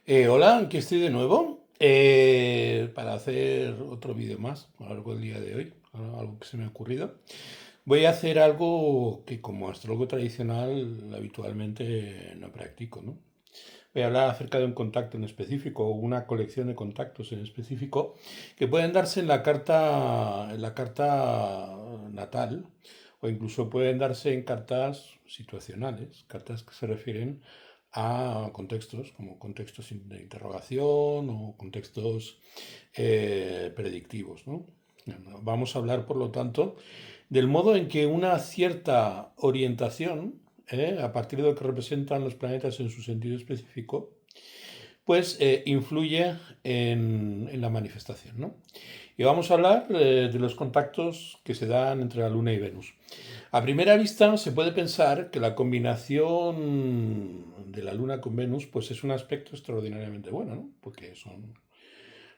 Hola, aquí estoy de nuevo para hacer otro vídeo más a lo largo del día de hoy, algo que se me ha ocurrido. Voy a hacer algo que como astrólogo tradicional habitualmente no practico, ¿no? Voy a hablar acerca de un contacto en específico o una colección de contactos en específico que pueden darse en la carta natal o incluso pueden darse en cartas situacionales, cartas que se refieren a contextos como contextos de interrogación o contextos predictivos, ¿no? Vamos a hablar, por lo tanto, del modo en que una cierta orientación, a partir de lo que representan los planetas en su sentido específico, pues influye en la manifestación, ¿no? Y vamos a hablar de los contactos que se dan entre la Luna y Venus. A primera vista se puede pensar que la combinación de la Luna con Venus pues es un aspecto extraordinariamente bueno, ¿no? Porque son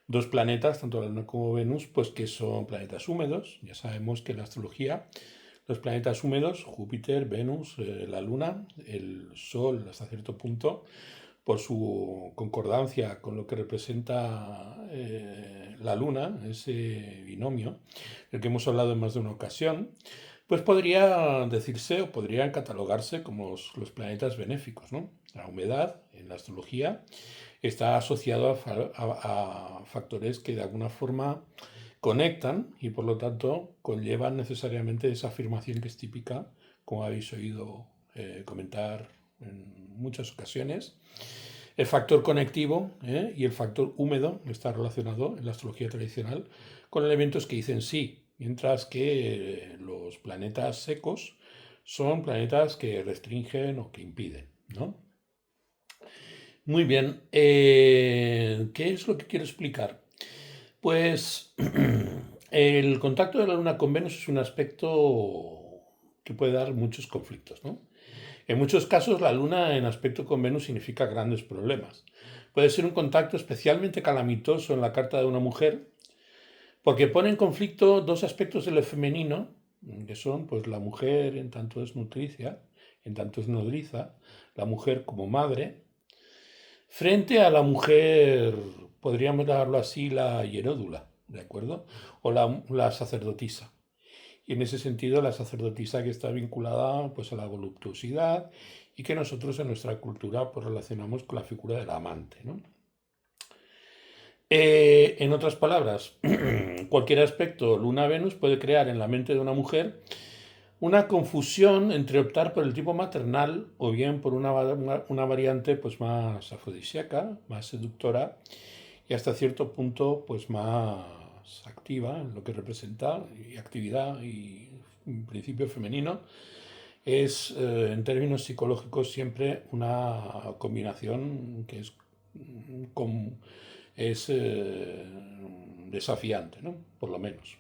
dos planetas, tanto la Luna como Venus, pues que son planetas húmedos. Ya sabemos que en la astrología los planetas húmedos, Júpiter, Venus, la Luna, el Sol hasta cierto punto, por su concordancia con lo que representa la Luna, ese binomio, del que hemos hablado en más de una ocasión, pues podría decirse o podrían catalogarse como los planetas benéficos, ¿no? La humedad en la astrología está asociado a factores que de alguna forma conectan y por lo tanto conllevan necesariamente esa afirmación que es típica, como habéis oído comentar en muchas ocasiones. El factor conectivo y el factor húmedo está relacionado en la astrología tradicional con elementos que dicen sí, mientras que los planetas secos son planetas que restringen o que impiden, ¿no? Muy bien, ¿qué es lo que quiero explicar? Pues el contacto de la Luna con Venus es un aspecto que puede dar muchos conflictos, ¿no? En muchos casos la Luna en aspecto con Venus significa grandes problemas. Puede ser un contacto especialmente calamitoso en la carta de una mujer porque pone en conflicto dos aspectos de lo femenino, que son pues la mujer en tanto es nutricia, en tanto es nodriza, la mujer como madre, frente a la mujer, podríamos llamarlo así, la hieródula, ¿de acuerdo? O la sacerdotisa. Y en ese sentido, la sacerdotisa que está vinculada pues, a la voluptuosidad y que nosotros en nuestra cultura pues, relacionamos con la figura del amante, ¿no? En otras palabras, cualquier aspecto Luna-Venus puede crear en la mente de una mujer una confusión entre optar por el tipo maternal o bien por una variante pues, más afrodisíaca, más seductora y hasta cierto punto pues, más activa en lo que representa y actividad y un principio femenino. Es en términos psicológicos siempre una combinación que es desafiante, ¿no? Por lo menos.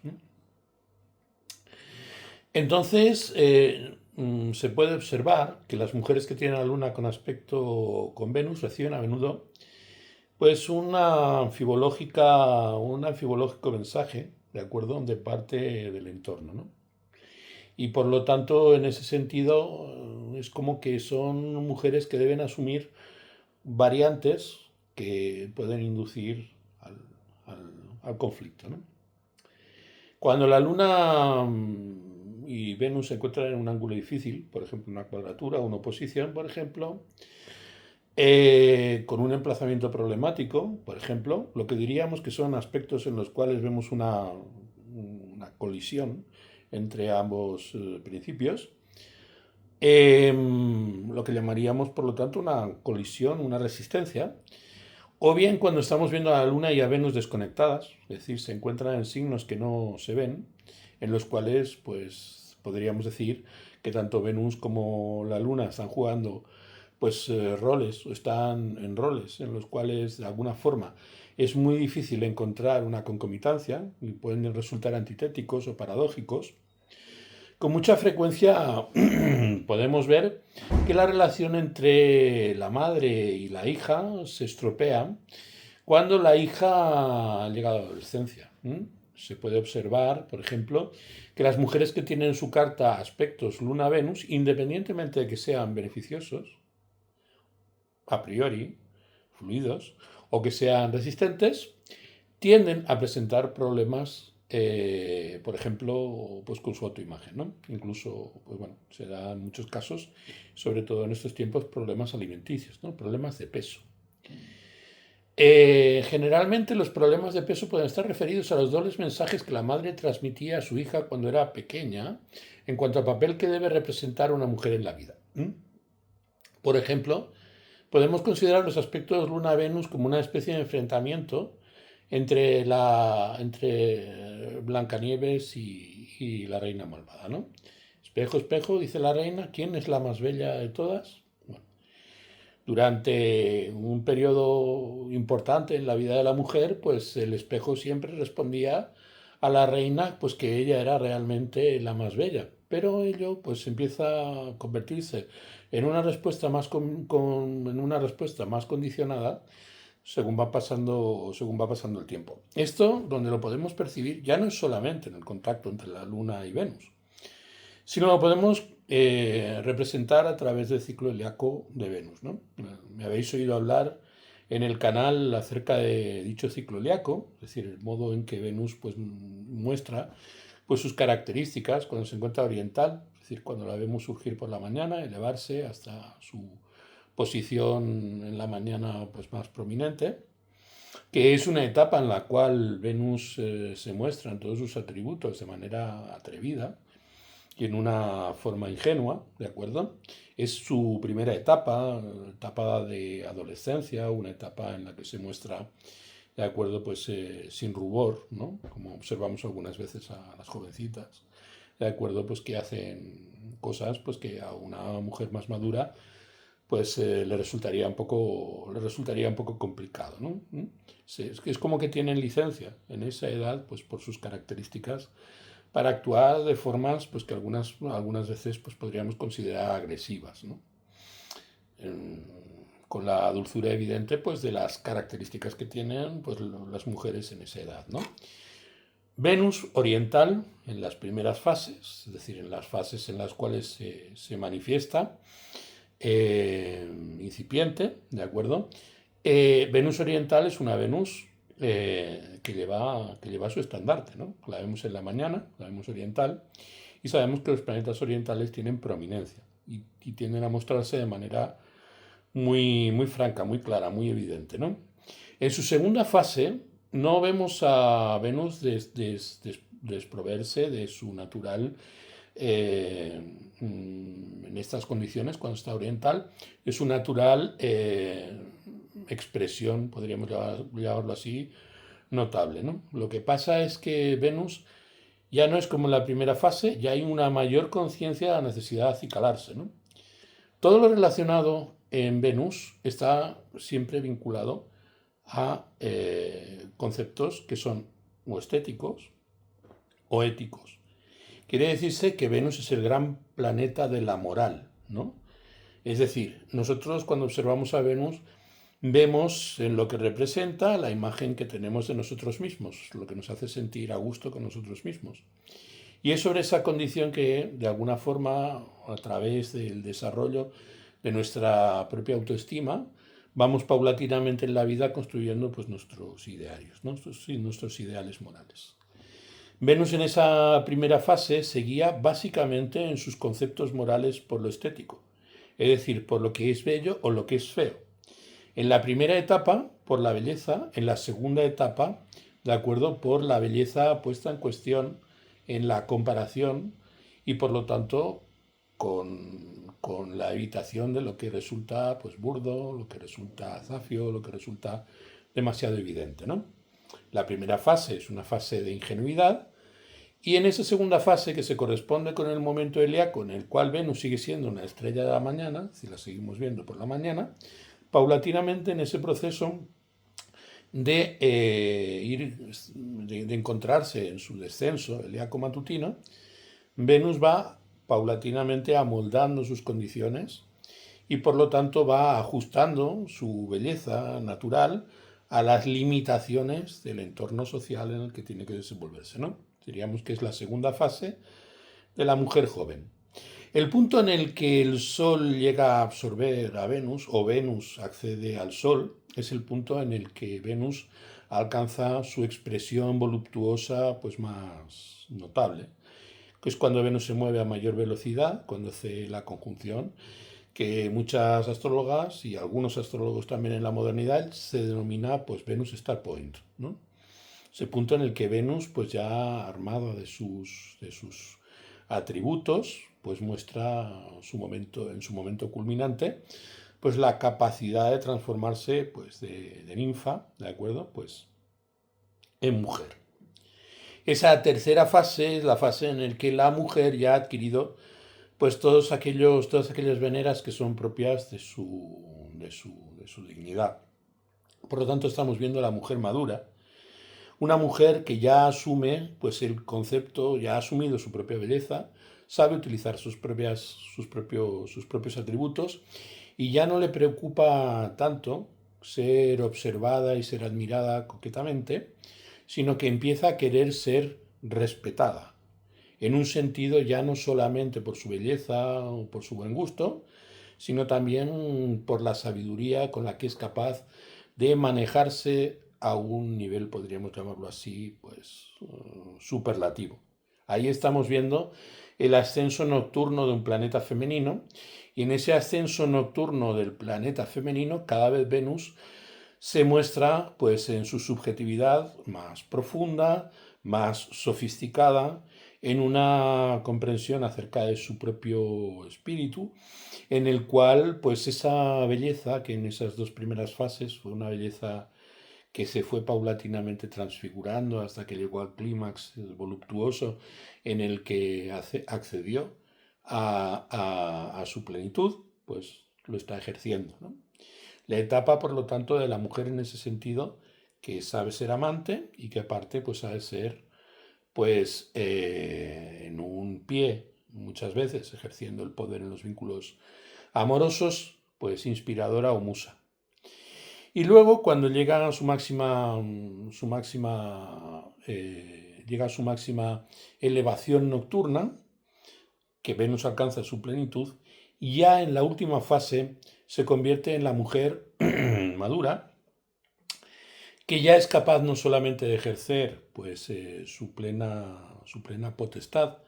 Entonces, se puede observar que las mujeres que tienen la Luna con aspecto con Venus reciben a menudo pues un anfibológico mensaje, ¿de acuerdo? De parte del entorno, ¿no? Y por lo tanto, en ese sentido, es como que son mujeres que deben asumir variantes que pueden inducir al, al, al conflicto, ¿no? Cuando la Luna y Venus se encuentran en un ángulo difícil, por ejemplo, una cuadratura o una oposición, por ejemplo, con un emplazamiento problemático, por ejemplo, lo que diríamos que son aspectos en los cuales vemos una colisión entre ambos principios, lo que llamaríamos, por lo tanto, una colisión, una resistencia, o bien cuando estamos viendo a la Luna y a Venus desconectadas, es decir, se encuentran en signos que no se ven, en los cuales, pues, podríamos decir que tanto Venus como la Luna están jugando, pues, roles, o están en roles en los cuales, de alguna forma, es muy difícil encontrar una concomitancia y pueden resultar antitéticos o paradójicos. Con mucha frecuencia podemos ver que la relación entre la madre y la hija se estropea cuando la hija llega a la adolescencia. Se puede observar, por ejemplo, que las mujeres que tienen en su carta aspectos Luna-Venus, independientemente de que sean beneficiosos, a priori, fluidos o que sean resistentes, tienden a presentar problemas, por ejemplo, pues con su autoimagen, ¿no? Incluso, pues bueno, se da en muchos casos, sobre todo en estos tiempos, problemas alimenticios, ¿no? Problemas de peso. Generalmente los problemas de peso pueden estar referidos a los dobles mensajes que la madre transmitía a su hija cuando era pequeña en cuanto al papel que debe representar una mujer en la vida. Por ejemplo, podemos considerar los aspectos Luna-Venus como una especie de enfrentamiento entre Blancanieves y la reina malvada, ¿no? Espejo, espejo, dice la reina, ¿quién es la más bella de todas? Bueno, durante un periodo importante en la vida de la mujer, pues el espejo siempre respondía a la reina pues que ella era realmente la más bella. Pero ello pues empieza a convertirse en una respuesta en una respuesta más condicionada según va pasando el tiempo. Esto, donde lo podemos percibir, ya no es solamente en el contacto entre la Luna y Venus, sino lo podemos representar a través del ciclo heliaco de Venus, ¿no? Me habéis oído hablar en el canal acerca de dicho ciclo heliaco, es decir, el modo en que Venus pues, muestra pues, sus características cuando se encuentra oriental, es decir, cuando la vemos surgir por la mañana, elevarse hasta su posición en la mañana pues, más prominente, que es una etapa en la cual Venus se muestra en todos sus atributos de manera atrevida y en una forma ingenua, ¿de acuerdo? Es su primera etapa de adolescencia, una etapa en la que se muestra, ¿de acuerdo? Pues sin rubor, ¿no? Como observamos algunas veces a las jovencitas, ¿de acuerdo? Pues que hacen cosas pues que a una mujer más madura pues le resultaría un poco complicado, ¿no? Es como que tienen licencia en esa edad, pues por sus características, para actuar de formas pues, que algunas veces pues, podríamos considerar agresivas, ¿no? Con la dulzura evidente pues, de las características que tienen pues, las mujeres en esa edad, ¿no? Venus oriental en las primeras fases, es decir, en las fases en las cuales se manifiesta, incipiente, ¿de acuerdo? Venus oriental es una Venus que lleva su estandarte, ¿no? La vemos en la mañana, la vemos oriental, y sabemos que los planetas orientales tienen prominencia y tienden a mostrarse de manera muy, muy franca, muy clara, muy evidente, ¿no? En su segunda fase no vemos a Venus desproverse de su natural en estas condiciones, cuando está oriental, es su natural expresión, podríamos llamarlo así, notable, ¿no? Lo que pasa es que Venus ya no es como en la primera fase, ya hay una mayor conciencia de la necesidad de acicalarse, ¿no? Todo lo relacionado en Venus está siempre vinculado a conceptos que son o estéticos o éticos. Quiere decirse que Venus es el gran planeta de la moral, ¿no? Es decir, nosotros cuando observamos a Venus vemos en lo que representa la imagen que tenemos de nosotros mismos, lo que nos hace sentir a gusto con nosotros mismos. Y es sobre esa condición que, de alguna forma, a través del desarrollo de nuestra propia autoestima, vamos paulatinamente en la vida construyendo pues, nuestros idearios, ¿no? Nuestros ideales morales. Venus en esa primera fase se guía básicamente en sus conceptos morales por lo estético, es decir, por lo que es bello o lo que es feo. En la primera etapa, por la belleza; en la segunda etapa, de acuerdo, por la belleza puesta en cuestión en la comparación y por lo tanto con la evitación de lo que resulta pues burdo, lo que resulta zafio, lo que resulta demasiado evidente, ¿no? La primera fase es una fase de ingenuidad y en esa segunda fase, que se corresponde con el momento heliaco en el cual Venus sigue siendo una estrella de la mañana, si la seguimos viendo por la mañana, paulatinamente en ese proceso de de encontrarse en su descenso heliaco matutino, Venus va paulatinamente amoldando sus condiciones y por lo tanto va ajustando su belleza natural a las limitaciones del entorno social en el que tiene que desenvolverse, ¿no? Diríamos que es la segunda fase de la mujer joven. El punto en el que el Sol llega a absorber a Venus o Venus accede al Sol es el punto en el que Venus alcanza su expresión voluptuosa pues más notable, que es cuando Venus se mueve a mayor velocidad, cuando hace la conjunción, que muchas astrólogas y algunos astrólogos también en la modernidad se denomina pues Venus Star Point, ¿no? Ese punto en el que Venus, pues ya armada de sus atributos, pues muestra en su momento culminante, pues la capacidad de transformarse pues de ninfa, ¿de acuerdo? Pues en mujer. Esa tercera fase es la fase en la que la mujer ya ha adquirido pues todas aquellas veneras que son propias de su dignidad. Por lo tanto, estamos viendo a la mujer madura, una mujer que ya asume pues el concepto, ya ha asumido su propia belleza, sabe utilizar sus propios atributos y ya no le preocupa tanto ser observada y ser admirada coquetamente, sino que empieza a querer ser respetada, en un sentido ya no solamente por su belleza o por su buen gusto, sino también por la sabiduría con la que es capaz de manejarse a un nivel, podríamos llamarlo así, pues superlativo. Ahí estamos viendo el ascenso nocturno de un planeta femenino, y en ese ascenso nocturno del planeta femenino cada vez Venus se muestra pues en su subjetividad más profunda, más sofisticada, en una comprensión acerca de su propio espíritu, en el cual pues esa belleza que en esas dos primeras fases fue una belleza que se fue paulatinamente transfigurando hasta que llegó al clímax voluptuoso en el que accedió a su plenitud, pues lo está ejerciendo, ¿no? La etapa, por lo tanto, de la mujer en ese sentido, que sabe ser amante y que aparte pues sabe ser pues en un pie, muchas veces ejerciendo el poder en los vínculos amorosos, pues inspiradora o musa. Y luego cuando llega a su máxima elevación nocturna, que Venus alcanza su plenitud, y ya en la última fase se convierte en la mujer madura, que ya es capaz no solamente de ejercer pues, su plena potestad,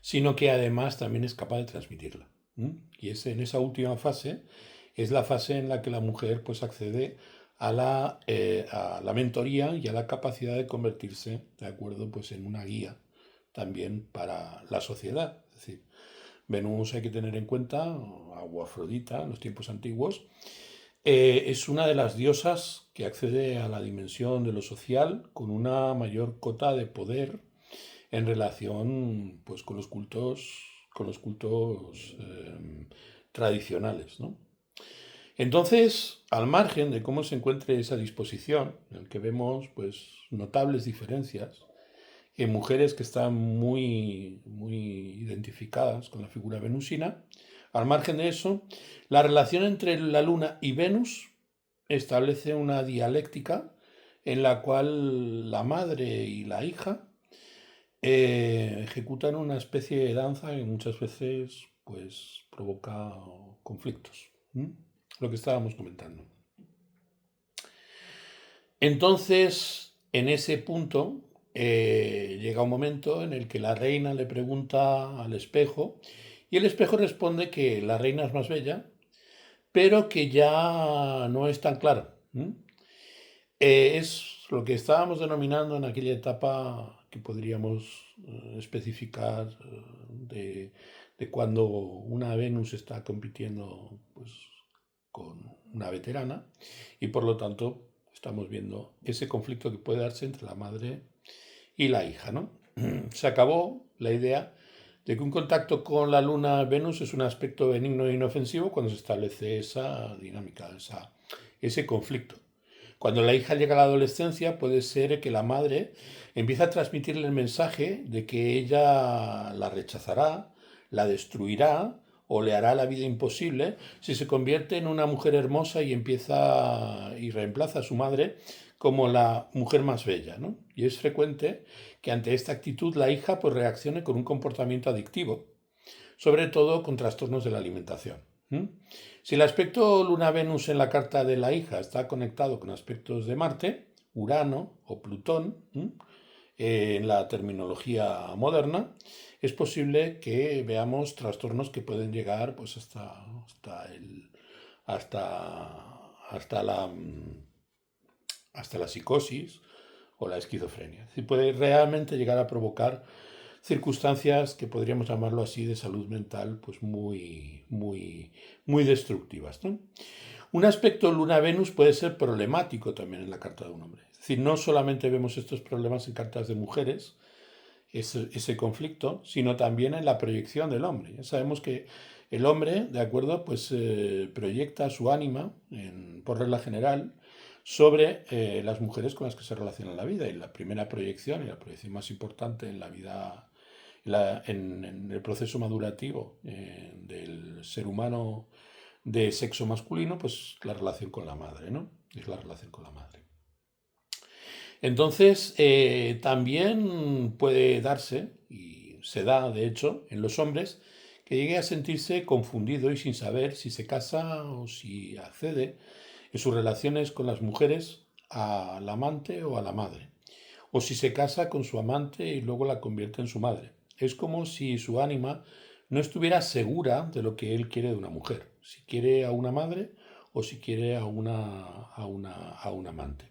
sino que además también es capaz de transmitirla. Y en esa última fase es la fase en la que la mujer pues, accede a la mentoría y a la capacidad de convertirse, ¿de acuerdo?, pues, en una guía también para la sociedad. Es decir, Venus hay que tener en cuenta, o Afrodita en los tiempos antiguos, es una de las diosas que accede a la dimensión de lo social con una mayor cota de poder en relación pues, con los cultos tradicionales, ¿no? Entonces, al margen de cómo se encuentre esa disposición, en el que vemos pues, notables diferencias en mujeres que están muy, muy identificadas con la figura venusina, al margen de eso, la relación entre la Luna y Venus establece una dialéctica en la cual la madre y la hija ejecutan una especie de danza que muchas veces pues, provoca conflictos. Lo que estábamos comentando. Entonces, en ese punto, llega un momento en el que la reina le pregunta al espejo y el espejo responde que la reina es más bella, pero que ya no es tan clara. Es lo que estábamos denominando en aquella etapa que podríamos especificar de cuando una Venus está compitiendo pues, con una veterana y por lo tanto estamos viendo ese conflicto que puede darse entre la madre y la hija, ¿no? Se acabó la idea de que un contacto con la luna Venus es un aspecto benigno e inofensivo cuando se establece esa dinámica, ese conflicto. Cuando la hija llega a la adolescencia puede ser que la madre empiece a transmitirle el mensaje de que ella la rechazará, la destruirá o le hará la vida imposible si se convierte en una mujer hermosa y reemplaza a su madre como la mujer más bella, ¿no? Y es frecuente que ante esta actitud la hija pues reaccione con un comportamiento adictivo, sobre todo con trastornos de la alimentación. Si el aspecto Luna-Venus en la carta de la hija está conectado con aspectos de Marte, Urano o Plutón, en la terminología moderna, es posible que veamos trastornos que pueden llegar pues, hasta la psicosis o la esquizofrenia. Es decir, puede realmente llegar a provocar circunstancias que podríamos llamarlo así de salud mental pues muy destructivas, ¿no? Un aspecto Luna-Venus puede ser problemático también en la carta de un hombre. Es decir, no solamente vemos estos problemas en cartas de mujeres, ese conflicto, sino también en la proyección del hombre. Ya sabemos que el hombre, de acuerdo, pues proyecta su ánima, por regla general, sobre las mujeres con las que se relaciona en la vida. Y la primera proyección, y la proyección más importante en la vida, en el proceso madurativo del ser humano de sexo masculino, pues la relación con la madre, ¿no? Es la relación con la madre. Entonces, también puede darse, y se da de hecho, en los hombres, que llegue a sentirse confundido y sin saber si se casa o si accede en sus relaciones con las mujeres al amante o a la madre, o si se casa con su amante y luego la convierte en su madre. Es como si su ánima no estuviera segura de lo que él quiere de una mujer, si quiere a una madre o si quiere a un amante.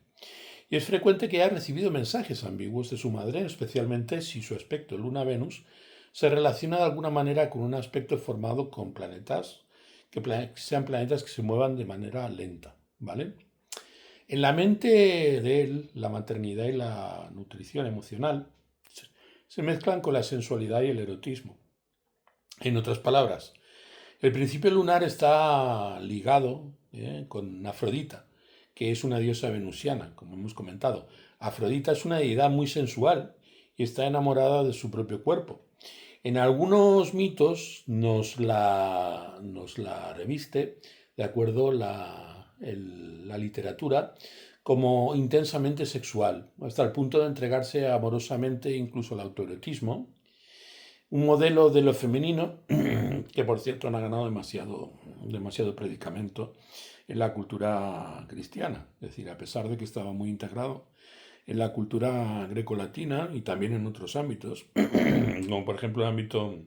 Y es frecuente que haya recibido mensajes ambiguos de su madre, especialmente si su aspecto Luna-Venus se relaciona de alguna manera con un aspecto formado con planetas, que sean planetas que se muevan de manera lenta, ¿vale? En la mente de él, la maternidad y la nutrición emocional se mezclan con la sensualidad y el erotismo. En otras palabras, el principio lunar está ligado con Afrodita, que es una diosa venusiana, como hemos comentado. Afrodita es una deidad muy sensual y está enamorada de su propio cuerpo. En algunos mitos nos la reviste, de acuerdo, la literatura, como intensamente sexual, hasta el punto de entregarse amorosamente incluso al autoerotismo, un modelo de lo femenino que, por cierto, no ha ganado demasiado predicamento en la cultura cristiana. Es decir, a pesar de que estaba muy integrado en la cultura grecolatina y también en otros ámbitos, como por ejemplo el ámbito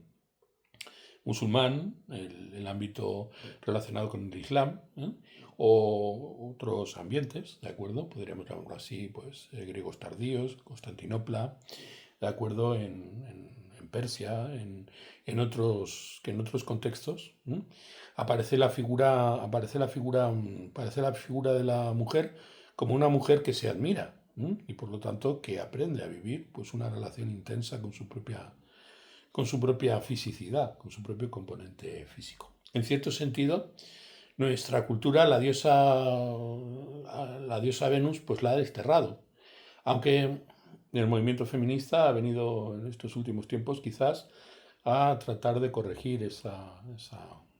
musulmán, el ámbito relacionado con el Islam, o otros ambientes, ¿de acuerdo? Podríamos llamarlo así, pues griegos tardíos, Constantinopla, ¿de acuerdo? En Persia, en otros contextos, aparece la figura de la mujer como una mujer que se admira, y por lo tanto que aprende a vivir pues una relación intensa con su propia fisicidad, con su propio componente físico. En cierto sentido, nuestra cultura, la diosa Venus, pues la ha desterrado. Aunque el movimiento feminista ha venido en estos últimos tiempos quizás a tratar de corregir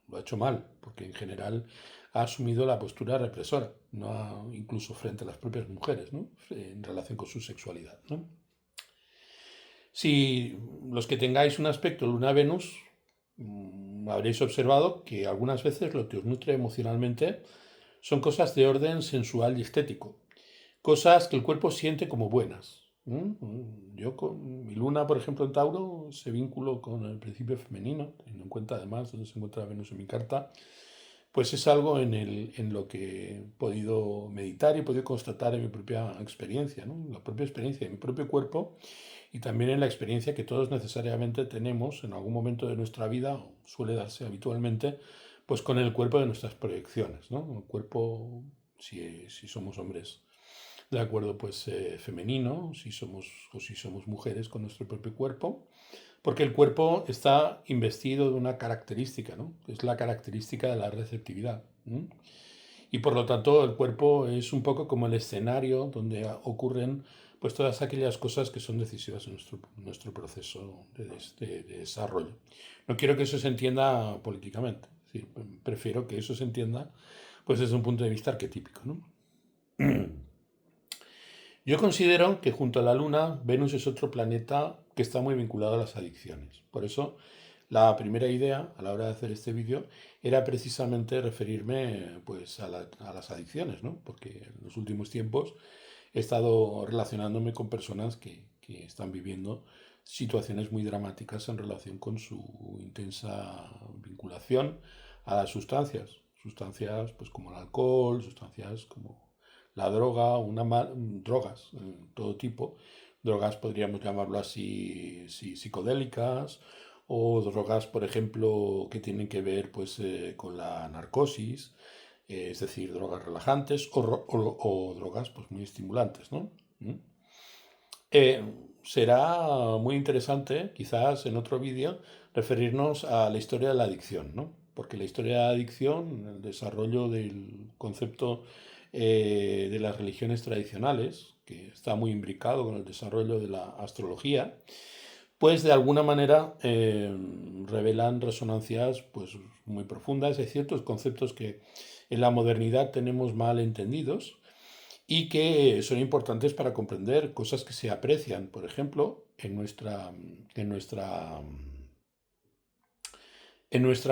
lo ha hecho mal, porque en general ha asumido la postura represora, incluso frente a las propias mujeres, ¿no? En relación con su sexualidad, ¿no? Si los que tengáis un aspecto Luna-Venus, habréis observado que algunas veces lo que os nutre emocionalmente son cosas de orden sensual y estético, cosas que el cuerpo siente como buenas. Yo con mi luna, por ejemplo, en Tauro, se vínculo con el principio femenino, teniendo en cuenta además donde se encuentra Venus en mi carta, pues es algo en lo que he podido meditar y he podido constatar en mi propia experiencia, ¿no? La propia experiencia de mi propio cuerpo y también en la experiencia que todos necesariamente tenemos en algún momento de nuestra vida, o suele darse habitualmente, pues con el cuerpo de nuestras proyecciones, ¿no? El cuerpo, si somos hombres, de acuerdo, pues femenino, si somos mujeres con nuestro propio cuerpo, porque el cuerpo está investido de una característica, ¿no? Es la característica de la receptividad. Y por lo tanto el cuerpo es un poco como el escenario donde ocurren pues todas aquellas cosas que son decisivas en nuestro proceso de desarrollo. No quiero que eso se entienda políticamente, es decir, prefiero que eso se entienda pues desde un punto de vista arquetípico, ¿no? Yo considero que junto a la Luna, Venus es otro planeta que está muy vinculado a las adicciones. Por eso La primera idea a la hora de hacer este vídeo era precisamente referirme pues, a las adicciones, ¿no? Porque en los últimos tiempos he estado relacionándome con personas que están viviendo situaciones muy dramáticas en relación con su intensa vinculación a las sustancias. Sustancias pues, como el alcohol, sustancias como la droga, drogas, todo tipo. Drogas podríamos llamarlo así, sí, psicodélicas, o drogas, por ejemplo, que tienen que ver pues, con la narcosis, es decir, drogas relajantes o drogas pues, muy estimulantes, ¿no? ¿Mm? Eh, Será muy interesante, quizás en otro vídeo, referirnos a la historia de la adicción, ¿no? Porque la historia de la adicción, el desarrollo del concepto de las religiones tradicionales, que está muy imbricado con el desarrollo de la astrología, pues de alguna manera revelan resonancias pues, muy profundas. Hay ciertos conceptos que en la modernidad tenemos mal entendidos y que son importantes para comprender cosas que se aprecian, por ejemplo, en nuestra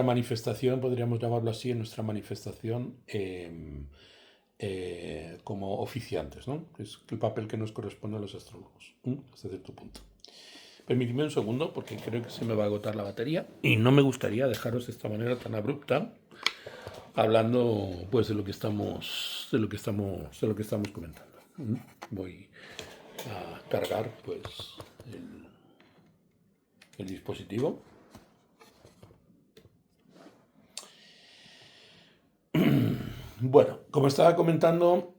manifestación, podríamos llamarlo así, en nuestra manifestación como oficiantes, ¿no? Es el papel que nos corresponde a los astrólogos, hasta cierto punto. Permitidme un segundo porque creo que se me va a agotar la batería y no me gustaría dejaros de esta manera tan abrupta hablando pues de lo que estamos comentando. Voy a cargar pues el dispositivo. Bueno, como estaba comentando,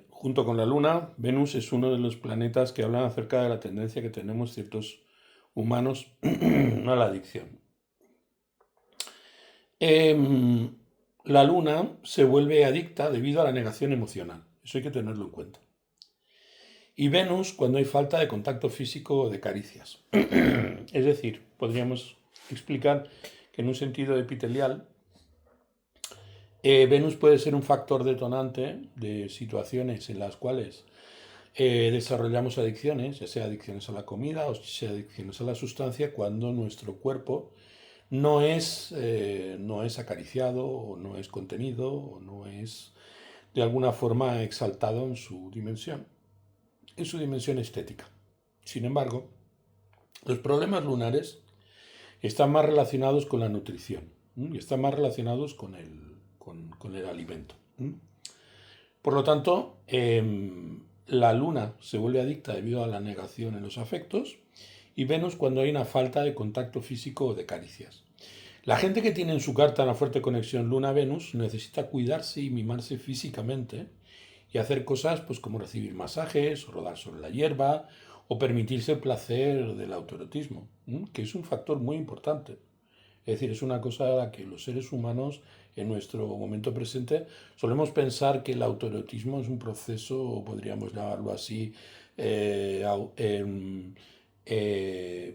junto con la Luna, Venus es uno de los planetas que hablan acerca de la tendencia que tenemos ciertos humanos a la adicción. La Luna se vuelve adicta debido a la negación emocional. Eso hay que tenerlo en cuenta. Y Venus cuando hay falta de contacto físico o de caricias. Es decir, podríamos explicar que en un sentido epitelial, Venus puede ser un factor detonante de situaciones en las cuales desarrollamos adicciones, ya sea adicciones a la comida o sea adicciones a la sustancia, cuando nuestro cuerpo no es acariciado o no es contenido o no es de alguna forma exaltado en su dimensión estética. Sin embargo, los problemas lunares están más relacionados con la nutrición y están más relacionados con el alimento. Por lo tanto, la luna se vuelve adicta debido a la negación en los afectos y Venus cuando hay una falta de contacto físico o de caricias. La gente que tiene en su carta una fuerte conexión Luna-Venus necesita cuidarse y mimarse físicamente y hacer cosas pues, como recibir masajes, o rodar sobre la hierba o permitirse el placer del autoerotismo, que es un factor muy importante. Es decir, es una cosa a la que los seres humanos en nuestro momento presente solemos pensar que el autoerotismo es un proceso, podríamos llamarlo así,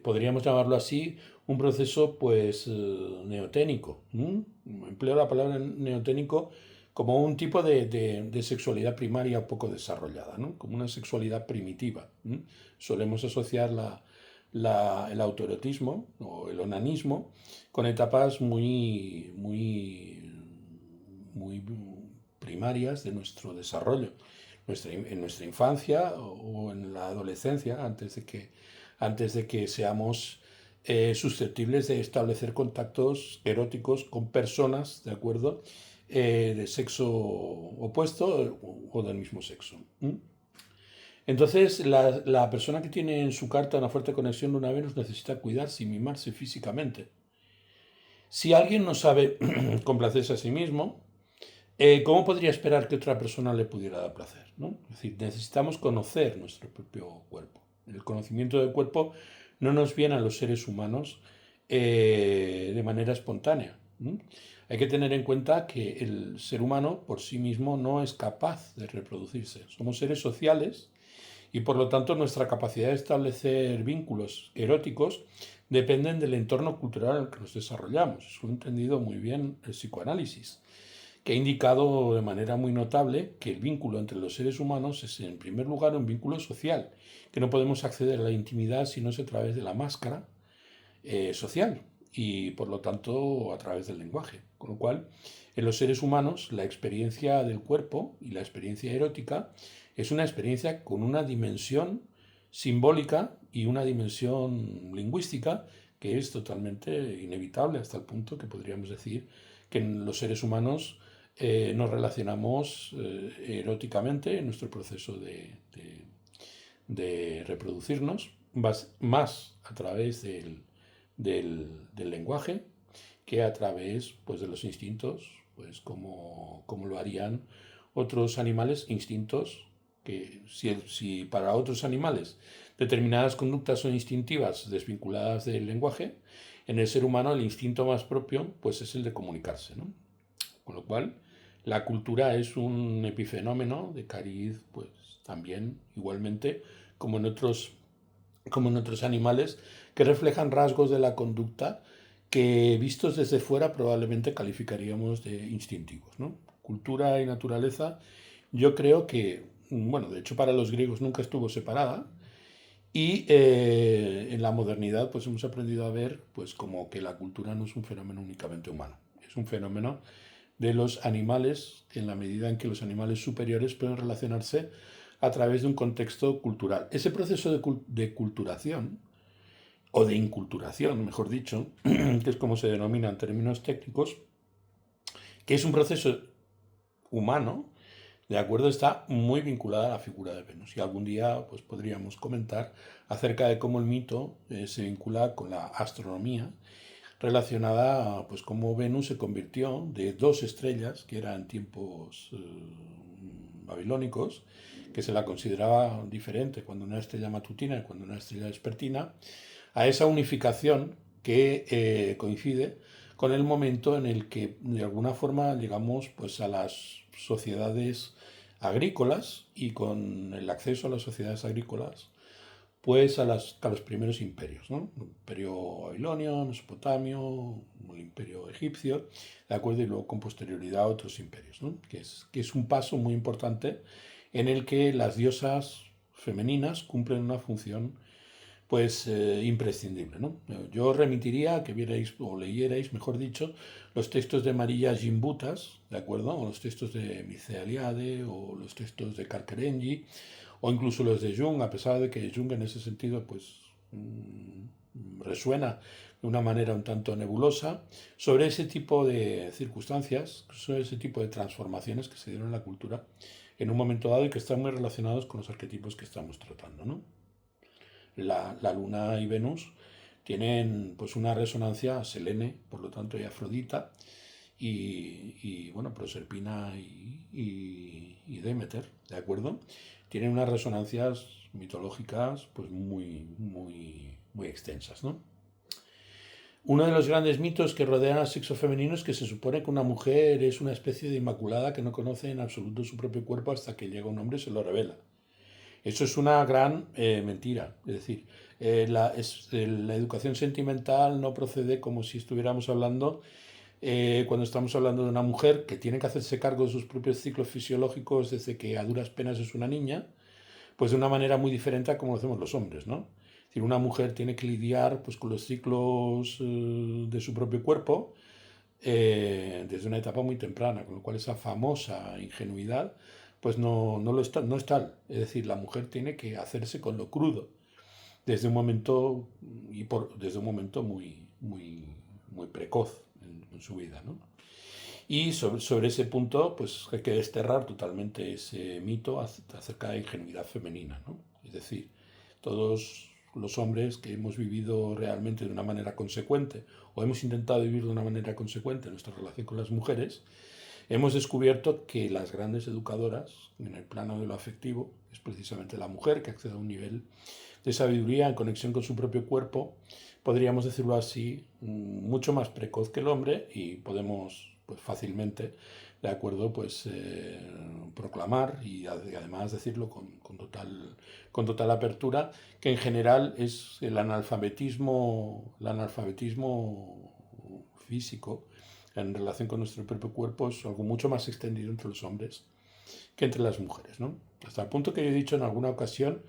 podríamos llamarlo así, un proceso pues neoténico. Empleo la palabra neoténico como un tipo de sexualidad primaria poco desarrollada, ¿no? Como una sexualidad primitiva. Solemos asociar el autoerotismo o el onanismo con etapas muy primarias de nuestro desarrollo, en nuestra infancia o en la adolescencia, antes de que seamos susceptibles de establecer contactos eróticos con personas, ¿de acuerdo? De sexo opuesto o del mismo sexo. Entonces, la persona que tiene en su carta una fuerte conexión Luna-Venus necesita cuidarse y mimarse físicamente. Si alguien no sabe complacerse a sí mismo, ¿cómo podría esperar que otra persona le pudiera dar placer? ¿No? Es decir, necesitamos conocer nuestro propio cuerpo. El conocimiento del cuerpo no nos viene a los seres humanos de manera espontánea. Hay que tener en cuenta que el ser humano por sí mismo no es capaz de reproducirse. Somos seres sociales y por lo tanto nuestra capacidad de establecer vínculos eróticos dependen del entorno cultural en el que nos desarrollamos. Eso lo ha entendido muy bien el psicoanálisis, que ha indicado de manera muy notable que el vínculo entre los seres humanos es en primer lugar un vínculo social, que no podemos acceder a la intimidad si no es a través de la máscara social. y por lo tanto a través del lenguaje. Con lo cual, en los seres humanos, la experiencia del cuerpo y la experiencia erótica es una experiencia con una dimensión simbólica y una dimensión lingüística que es totalmente inevitable, hasta el punto que podríamos decir que en los seres humanos nos relacionamos eróticamente en nuestro proceso de reproducirnos, más a través del lenguaje que a través, pues, de los instintos, pues como lo harían otros animales, instintos que si para otros animales determinadas conductas son instintivas desvinculadas del lenguaje, en el ser humano el instinto más propio pues es el de comunicarse, ¿no? Con lo cual la cultura es un epifenómeno de cariz, pues también igualmente como en otros animales que reflejan rasgos de la conducta que vistos desde fuera probablemente calificaríamos de instintivos, ¿no? Cultura y naturaleza, yo creo que, bueno, de hecho para los griegos nunca estuvo separada y en la modernidad pues hemos aprendido a ver pues como que la cultura no es un fenómeno únicamente humano, es un fenómeno de los animales en la medida en que los animales superiores pueden relacionarse a través de un contexto cultural. Ese proceso de culturación o de inculturación, mejor dicho, que es como se denomina en términos técnicos, que es un proceso humano, de acuerdo, está muy vinculada a la figura de Venus. Y algún día pues, podríamos comentar acerca de cómo el mito se vincula con la astronomía, relacionada a pues, cómo Venus se convirtió de dos estrellas, que eran tiempos babilónicos, que se la consideraba diferente cuando una estrella matutina y cuando una estrella vespertina, a esa unificación que coincide con el momento en el que de alguna forma llegamos pues, a las sociedades agrícolas y con el acceso a las sociedades agrícolas pues a los primeros imperios, ¿no? El imperio babilonio, mesopotamio, el imperio egipcio, ¿de acuerdo? Y luego con posterioridad a otros imperios, ¿no? Que es un paso muy importante en el que las diosas femeninas cumplen una función pues imprescindible, ¿no? Yo remitiría a que vierais o leyerais, mejor dicho, los textos de María Gimbutas, ¿de acuerdo? O los textos de Mircea Eliade o los textos de Carkerengi o incluso los de Jung, a pesar de que Jung en ese sentido pues resuena de una manera un tanto nebulosa, sobre ese tipo de circunstancias, sobre ese tipo de transformaciones que se dieron en la cultura en un momento dado y que están muy relacionados con los arquetipos que estamos tratando, ¿no? La Luna y Venus tienen pues una resonancia Selene, por lo tanto, y Afrodita, bueno, Proserpina y Demeter, ¿de acuerdo? Tienen unas resonancias mitológicas pues muy extensas, ¿no? Uno de los grandes mitos que rodean al sexo femenino es que se supone que una mujer es una especie de inmaculada que no conoce en absoluto su propio cuerpo hasta que llega un hombre y se lo revela. Eso es una gran mentira. Es decir, la educación sentimental no procede como si estuviéramos hablando, cuando estamos hablando de una mujer que tiene que hacerse cargo de sus propios ciclos fisiológicos desde que a duras penas es una niña, pues de una manera muy diferente a como lo hacemos los hombres, ¿no? Es decir, una mujer tiene que lidiar pues, con los ciclos de su propio cuerpo desde una etapa muy temprana, con lo cual esa famosa ingenuidad pues no es tal. Es decir, la mujer tiene que hacerse con lo crudo desde un momento desde un momento muy precoz en su vida, ¿no? Y sobre ese punto, pues hay que desterrar totalmente ese mito acerca de la ingenuidad femenina, ¿no? Es decir, todos los hombres que hemos vivido realmente de una manera consecuente o hemos intentado vivir de una manera consecuente en nuestra relación con las mujeres, hemos descubierto que las grandes educadoras en el plano de lo afectivo es precisamente la mujer que accede a un nivel de sabiduría en conexión con su propio cuerpo, podríamos decirlo así, mucho más precoz que el hombre y podemos pues, fácilmente, de acuerdo, pues proclamar y además decirlo con total apertura, que en general es el analfabetismo físico en relación con nuestro propio cuerpo es algo mucho más extendido entre los hombres que entre las mujeres, ¿no? Hasta el punto que yo he dicho en alguna ocasión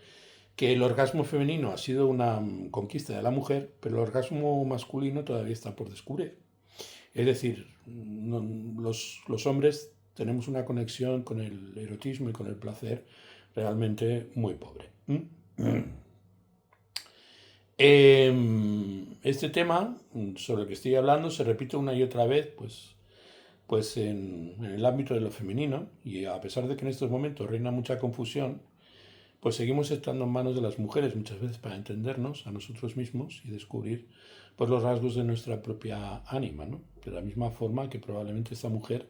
que el orgasmo femenino ha sido una conquista de la mujer, pero el orgasmo masculino todavía está por descubrir. Es decir, los hombres tenemos una conexión con el erotismo y con el placer realmente muy pobre. Este tema sobre el que estoy hablando se repite una y otra vez, pues en el ámbito de lo femenino, y a pesar de que en estos momentos reina mucha confusión, pues seguimos estando en manos de las mujeres muchas veces para entendernos a nosotros mismos y descubrir pues los rasgos de nuestra propia ánima, ¿no? De la misma forma que probablemente esta mujer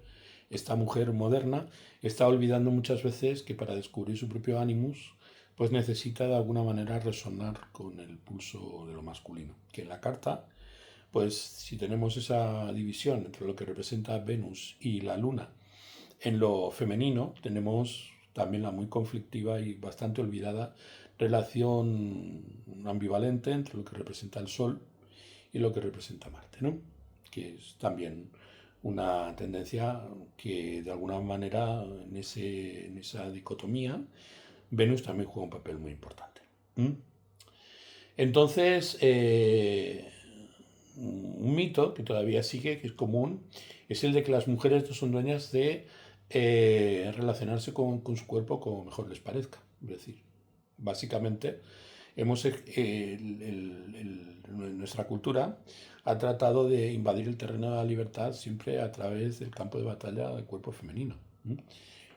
moderna, está olvidando muchas veces que para descubrir su propio ánimos, pues necesita de alguna manera resonar con el pulso de lo masculino. Que en la carta, pues si tenemos esa división entre lo que representa Venus y la Luna en lo femenino, tenemos también la muy conflictiva y bastante olvidada relación ambivalente entre lo que representa el Sol y lo que representa Marte, ¿no? Que es también una tendencia que de alguna manera en esa dicotomía Venus también juega un papel muy importante. Entonces, un mito que todavía sigue, que es común, es el de que las mujeres no son dueñas de relacionarse con su cuerpo como mejor les parezca. Es decir, básicamente nuestra cultura ha tratado de invadir el terreno de la libertad siempre a través del campo de batalla del cuerpo femenino.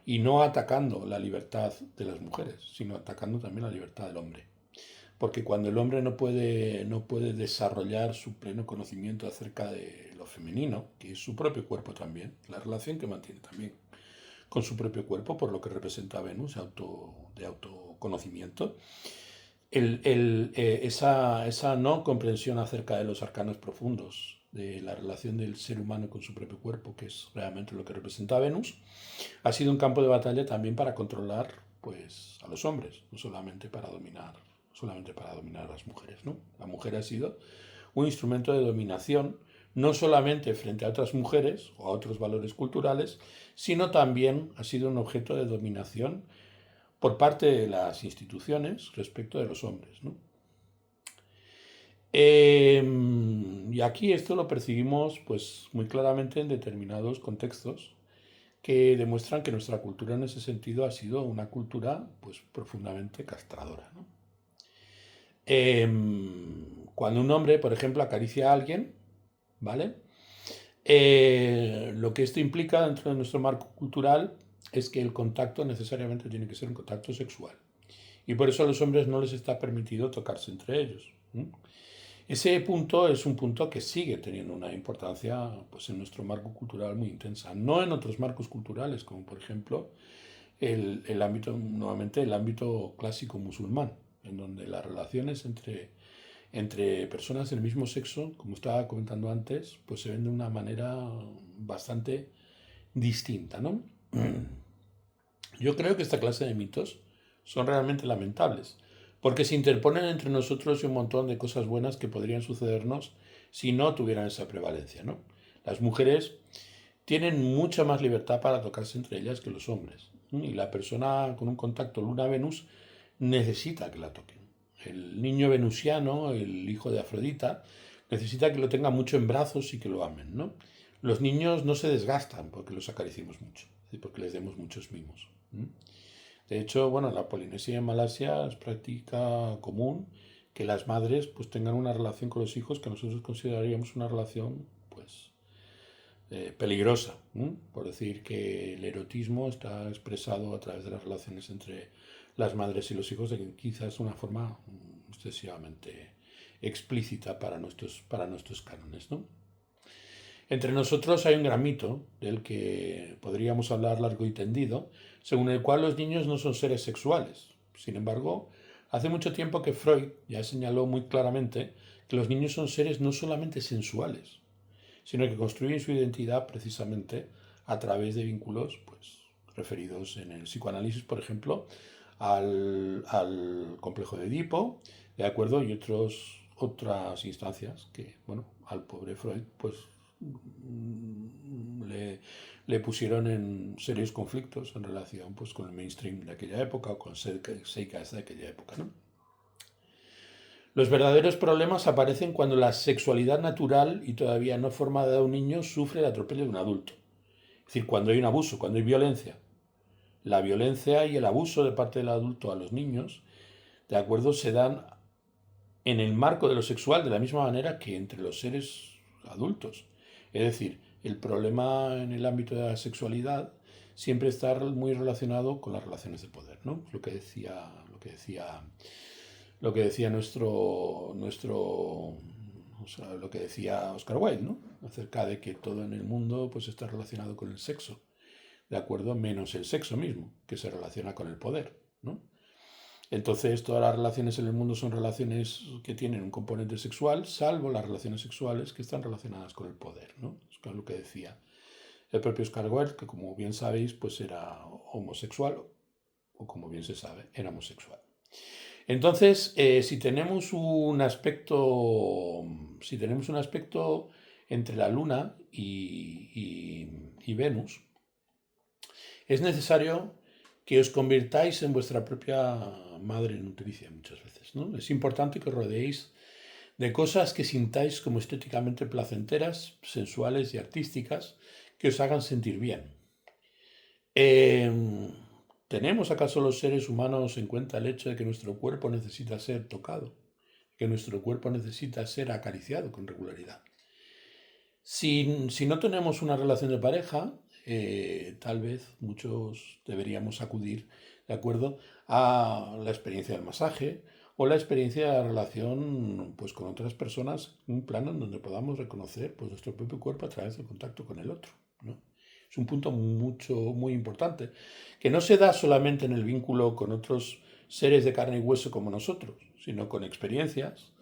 Y no atacando la libertad de las mujeres, sino atacando también la libertad del hombre. Porque cuando el hombre no puede desarrollar su pleno conocimiento acerca de lo femenino, que es su propio cuerpo también, la relación que mantiene también con su propio cuerpo, por lo que representa Venus, de autoconocimiento, esa no comprensión acerca de los arcanos profundos, de la relación del ser humano con su propio cuerpo, que es realmente lo que representa Venus, ha sido un campo de batalla también para controlar pues, a los hombres, no solamente para dominar a las mujeres, ¿no? La mujer ha sido un instrumento de dominación, no solamente frente a otras mujeres o a otros valores culturales, sino también ha sido un objeto de dominación por parte de las instituciones respecto de los hombres, ¿no? Y aquí esto lo percibimos pues, muy claramente en determinados contextos que demuestran que nuestra cultura en ese sentido ha sido una cultura pues, profundamente castradora, ¿no? Cuando un hombre, por ejemplo, acaricia a alguien, ¿vale? Lo que esto implica dentro de nuestro marco cultural es que el contacto necesariamente tiene que ser un contacto sexual. Y por eso a los hombres no les está permitido tocarse entre ellos. Ese punto es un punto que sigue teniendo una importancia pues, en nuestro marco cultural muy intensa. No en otros marcos culturales, como por ejemplo nuevamente el ámbito clásico musulmán, en donde las relaciones entre personas del mismo sexo, como estaba comentando antes, pues se ven de una manera bastante distinta, ¿no? Yo creo que esta clase de mitos son realmente lamentables, porque se interponen entre nosotros y un montón de cosas buenas que podrían sucedernos si no tuvieran esa prevalencia, ¿no? Las mujeres tienen mucha más libertad para tocarse entre ellas que los hombres. Y la persona con un contacto Luna-Venus necesita que la toquen. El niño venusiano, el hijo de Afrodita, necesita que lo tenga mucho en brazos y que lo amen, ¿no? Los niños no se desgastan porque los acariciemos mucho, porque les demos muchos mimos. De hecho, bueno, en la Polinesia y en Malasia es práctica común que las madres pues tengan una relación con los hijos que nosotros consideraríamos una relación pues peligrosa, por decir que el erotismo está expresado a través de las relaciones entre las madres y los hijos, de quizás una forma excesivamente explícita para nuestros cánones, ¿no? Entre nosotros hay un gran mito del que podríamos hablar largo y tendido, según el cual los niños no son seres sexuales. Sin embargo, hace mucho tiempo que Freud ya señaló muy claramente que los niños son seres no solamente sensuales, sino que construyen su identidad precisamente a través de vínculos pues, referidos en el psicoanálisis, por ejemplo, al complejo de Edipo, ¿de acuerdo? Y otras instancias que, bueno, al pobre Freud, pues le pusieron en serios conflictos en relación pues, con el mainstream de aquella época o con Seikas de aquella época, ¿no? Los verdaderos problemas aparecen cuando la sexualidad natural y todavía no formada de un niño sufre el atropello de un adulto. Es decir, cuando hay un abuso, cuando hay violencia. La violencia y el abuso de parte del adulto a los niños, de acuerdo, se dan en el marco de lo sexual de la misma manera que entre los seres adultos. Es decir, el problema en el ámbito de la sexualidad siempre está muy relacionado con las relaciones de poder, ¿no? Lo que decía lo que decía Oscar Wilde, ¿no? Acerca de que todo en el mundo pues está relacionado con el sexo, ¿de acuerdo? Menos el sexo mismo, que se relaciona con el poder, ¿no? Entonces, todas las relaciones en el mundo son relaciones que tienen un componente sexual, salvo las relaciones sexuales que están relacionadas con el poder, ¿no? Es lo que decía el propio Oscar Wilde, que como bien sabéis, pues era homosexual, o como bien se sabe, era homosexual. Entonces, si tenemos un aspecto entre la Luna y Venus, es necesario que os convirtáis en vuestra propia madre nutricia muchas veces, ¿no? Es importante que os rodeéis de cosas que sintáis como estéticamente placenteras, sensuales y artísticas, que os hagan sentir bien. Eh, ¿Tenemos acaso los seres humanos en cuenta el hecho de que nuestro cuerpo necesita ser tocado? Que nuestro cuerpo necesita ser acariciado con regularidad. Si no tenemos una relación de pareja, tal vez muchos deberíamos acudir, ¿de acuerdo?, a la experiencia del masaje o la experiencia de la relación pues, con otras personas, un plano en donde podamos reconocer pues, nuestro propio cuerpo a través del contacto con el otro, ¿no? Es un punto muy importante, que no se da solamente en el vínculo con otros seres de carne y hueso como nosotros, sino con experiencias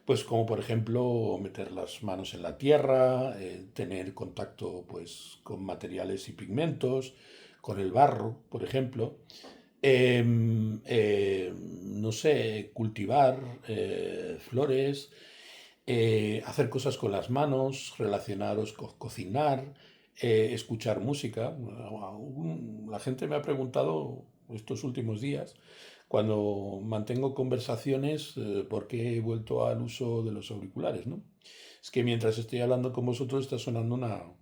pues como por ejemplo meter las manos en la tierra, tener contacto pues con materiales y pigmentos, con el barro, por ejemplo. No sé, cultivar flores, hacer cosas con las manos, relacionaros con cocinar, escuchar música. La gente me ha preguntado estos últimos días, cuando mantengo conversaciones, por qué he vuelto al uso de los auriculares, ¿no? Es que mientras estoy hablando con vosotros está sonando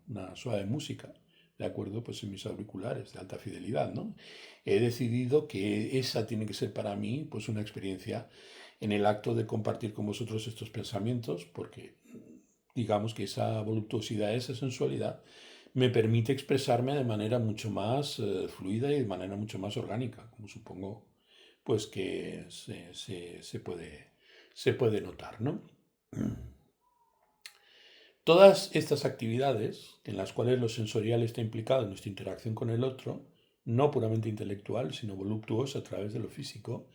una suave música, ¿de acuerdo? Pues en mis auriculares de alta fidelidad, ¿no? He decidido que esa tiene que ser para mí pues una experiencia en el acto de compartir con vosotros estos pensamientos, porque digamos que esa voluptuosidad, esa sensualidad, me permite expresarme de manera mucho más fluida y de manera mucho más orgánica, como supongo pues que se puede notar, ¿no? Todas estas actividades en las cuales lo sensorial está implicado en nuestra interacción con el otro, no puramente intelectual, sino voluptuosa a través de lo físico,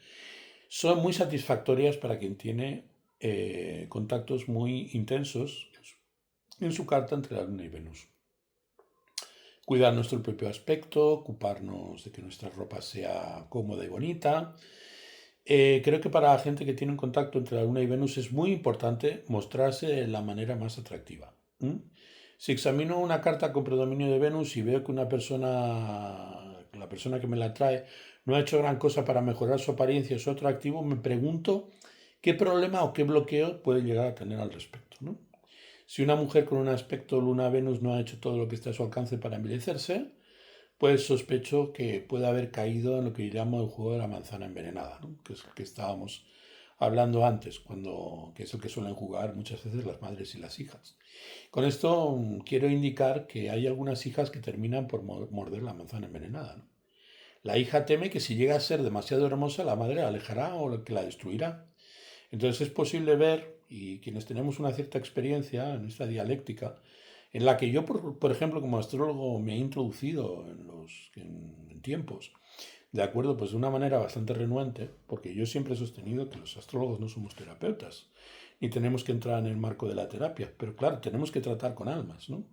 son muy satisfactorias para quien tiene contactos muy intensos en su carta entre la Luna y Venus. Cuidar nuestro propio aspecto, ocuparnos de que nuestra ropa sea cómoda y bonita. Creo que para la gente que tiene un contacto entre la Luna y Venus es muy importante mostrarse de la manera más atractiva. Si examino una carta con predominio de Venus y veo que la persona que me la trae, no ha hecho gran cosa para mejorar su apariencia, su atractivo, me pregunto qué problema o qué bloqueo puede llegar a tener al respecto, ¿no? Si una mujer con un aspecto Luna-Venus no ha hecho todo lo que está a su alcance para embellecerse, pues sospecho que puede haber caído en lo que llamo el juego de la manzana envenenada, ¿no? Que es el que estábamos hablando antes, que es el que suelen jugar muchas veces las madres y las hijas. Con esto quiero indicar que hay algunas hijas que terminan por morder la manzana envenenada, ¿no? La hija teme que si llega a ser demasiado hermosa, la madre la alejará o que la destruirá. Entonces es posible ver, y quienes tenemos una cierta experiencia en esta dialéctica, en la que yo, por ejemplo, como astrólogo me he introducido en tiempos, de acuerdo, pues de una manera bastante renuente, porque yo siempre he sostenido que los astrólogos no somos terapeutas, ni tenemos que entrar en el marco de la terapia, pero claro, tenemos que tratar con almas, ¿no?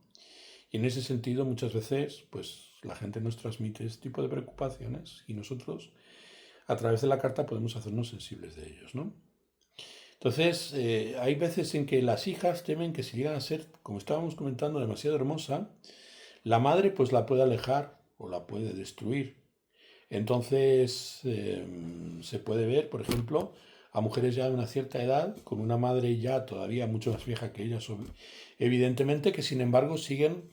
Y en ese sentido, muchas veces, pues la gente nos transmite este tipo de preocupaciones y nosotros, a través de la carta, podemos hacernos sensibles de ellos, ¿no? Entonces, hay veces en que las hijas temen que si llegan a ser, como estábamos comentando, demasiado hermosa, la madre pues la puede alejar o la puede destruir. Entonces, se puede ver, por ejemplo, a mujeres ya de una cierta edad, con una madre ya todavía mucho más vieja que ellas, evidentemente, que sin embargo siguen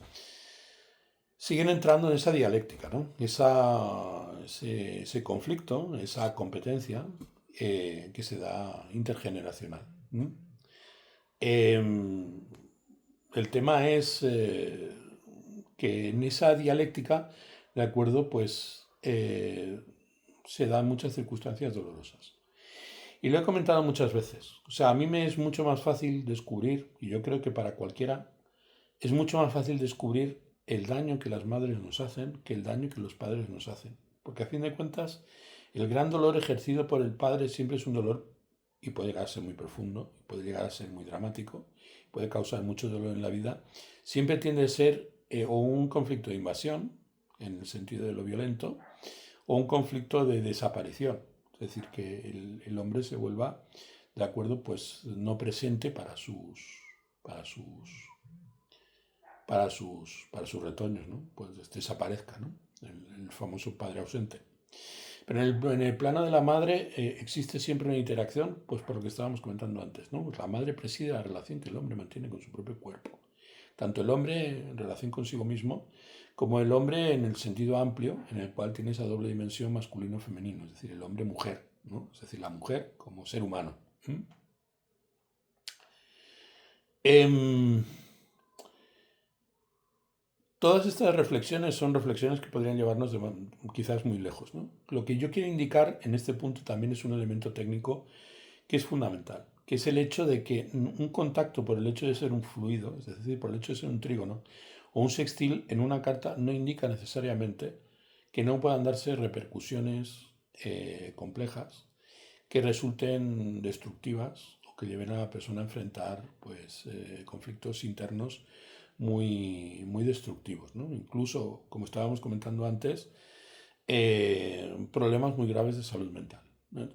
entrando en esa dialéctica, ¿no? Ese conflicto, esa competencia que se da intergeneracional. ¿Mm? Em, el tema es que en esa dialéctica, de acuerdo, pues se dan muchas circunstancias dolorosas. Y lo he comentado muchas veces. O sea, a mí me es mucho más fácil descubrir, y yo creo que para cualquiera, es mucho más fácil descubrir el daño que las madres nos hacen que el daño que los padres nos hacen. Porque a fin de cuentas, el gran dolor ejercido por el padre siempre es un dolor y puede llegar a ser muy profundo, puede llegar a ser muy dramático, puede causar mucho dolor en la vida. Siempre tiende a ser o un conflicto de invasión, en el sentido de lo violento, o un conflicto de desaparición. Es decir, que el hombre se vuelva, de acuerdo, pues no presente para sus para sus retoños, ¿no? Pues desaparezca, ¿no? El famoso padre ausente. Pero en el plano de la madre existe siempre una interacción, pues por lo que estábamos comentando antes, ¿no? Pues la madre preside la relación que el hombre mantiene con su propio cuerpo. Tanto el hombre en relación consigo mismo, como el hombre en el sentido amplio, en el cual tiene esa doble dimensión masculino-femenino, es decir, el hombre-mujer, ¿no? Es decir, la mujer como ser humano. ¿Mm? Em, Todas estas reflexiones son reflexiones que podrían llevarnos quizás muy lejos, ¿no? Lo que yo quiero indicar en este punto también es un elemento técnico que es fundamental, que es el hecho de que un contacto por el hecho de ser un fluido, es decir, por el hecho de ser un trígono o un sextil en una carta no indica necesariamente que no puedan darse repercusiones complejas que resulten destructivas o que lleven a la persona a enfrentar pues, conflictos internos muy destructivos, ¿no? Incluso, como estábamos comentando antes, problemas muy graves de salud mental.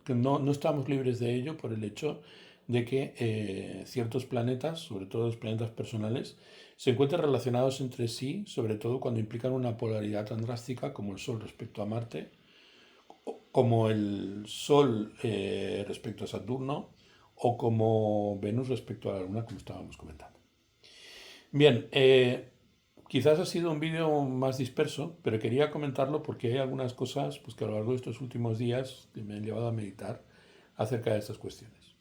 Que no estamos libres de ello por el hecho de que ciertos planetas, sobre todo los planetas personales, se encuentran relacionados entre sí, sobre todo cuando implican una polaridad tan drástica como el Sol respecto a Marte, como el Sol respecto a Saturno, o como Venus respecto a la Luna, como estábamos comentando. Bien, quizás ha sido un vídeo más disperso, pero quería comentarlo porque hay algunas cosas pues, que a lo largo de estos últimos días me han llevado a meditar acerca de estas cuestiones.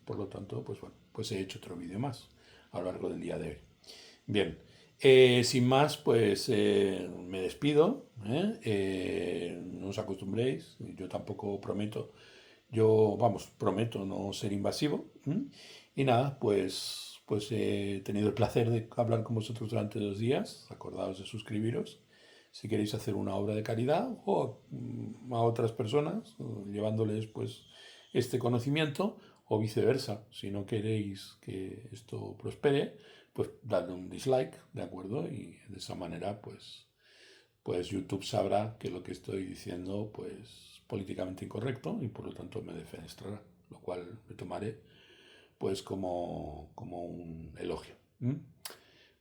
Por lo tanto, pues bueno, pues he hecho otro vídeo más a lo largo del día de hoy. Bien, sin más, pues me despido. No os acostumbréis, yo tampoco prometo, prometo no ser invasivo. Y nada, pues he tenido el placer de hablar con vosotros durante 2 días. Acordaos de suscribiros si queréis hacer una obra de caridad o a otras personas, llevándoles pues este conocimiento o viceversa. Si no queréis que esto prospere, pues dadle un dislike, ¿de acuerdo? Y de esa manera pues YouTube sabrá que lo que estoy diciendo pues políticamente incorrecto y por lo tanto me defenestrará, lo cual me tomaré pues como un elogio.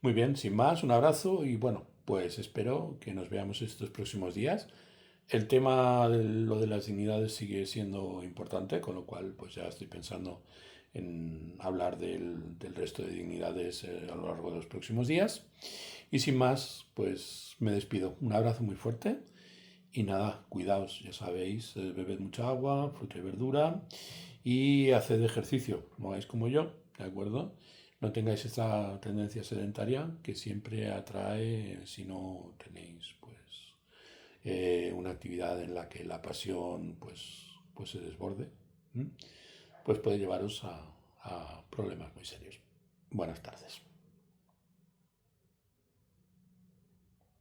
Muy bien, sin más, un abrazo y bueno, pues espero que nos veamos estos próximos días. El tema de lo de las dignidades sigue siendo importante, con lo cual pues ya estoy pensando en hablar del resto de dignidades a lo largo de los próximos días. Y sin más, pues me despido. Un abrazo muy fuerte y nada, cuidaos, ya sabéis, bebed mucha agua, fruta y verdura y haced ejercicio, no hagáis como yo, ¿de acuerdo? No tengáis esta tendencia sedentaria que siempre atrae si no tenéis pues una actividad en la que la pasión pues se desborde, pues puede llevaros a problemas muy serios. Buenas tardes.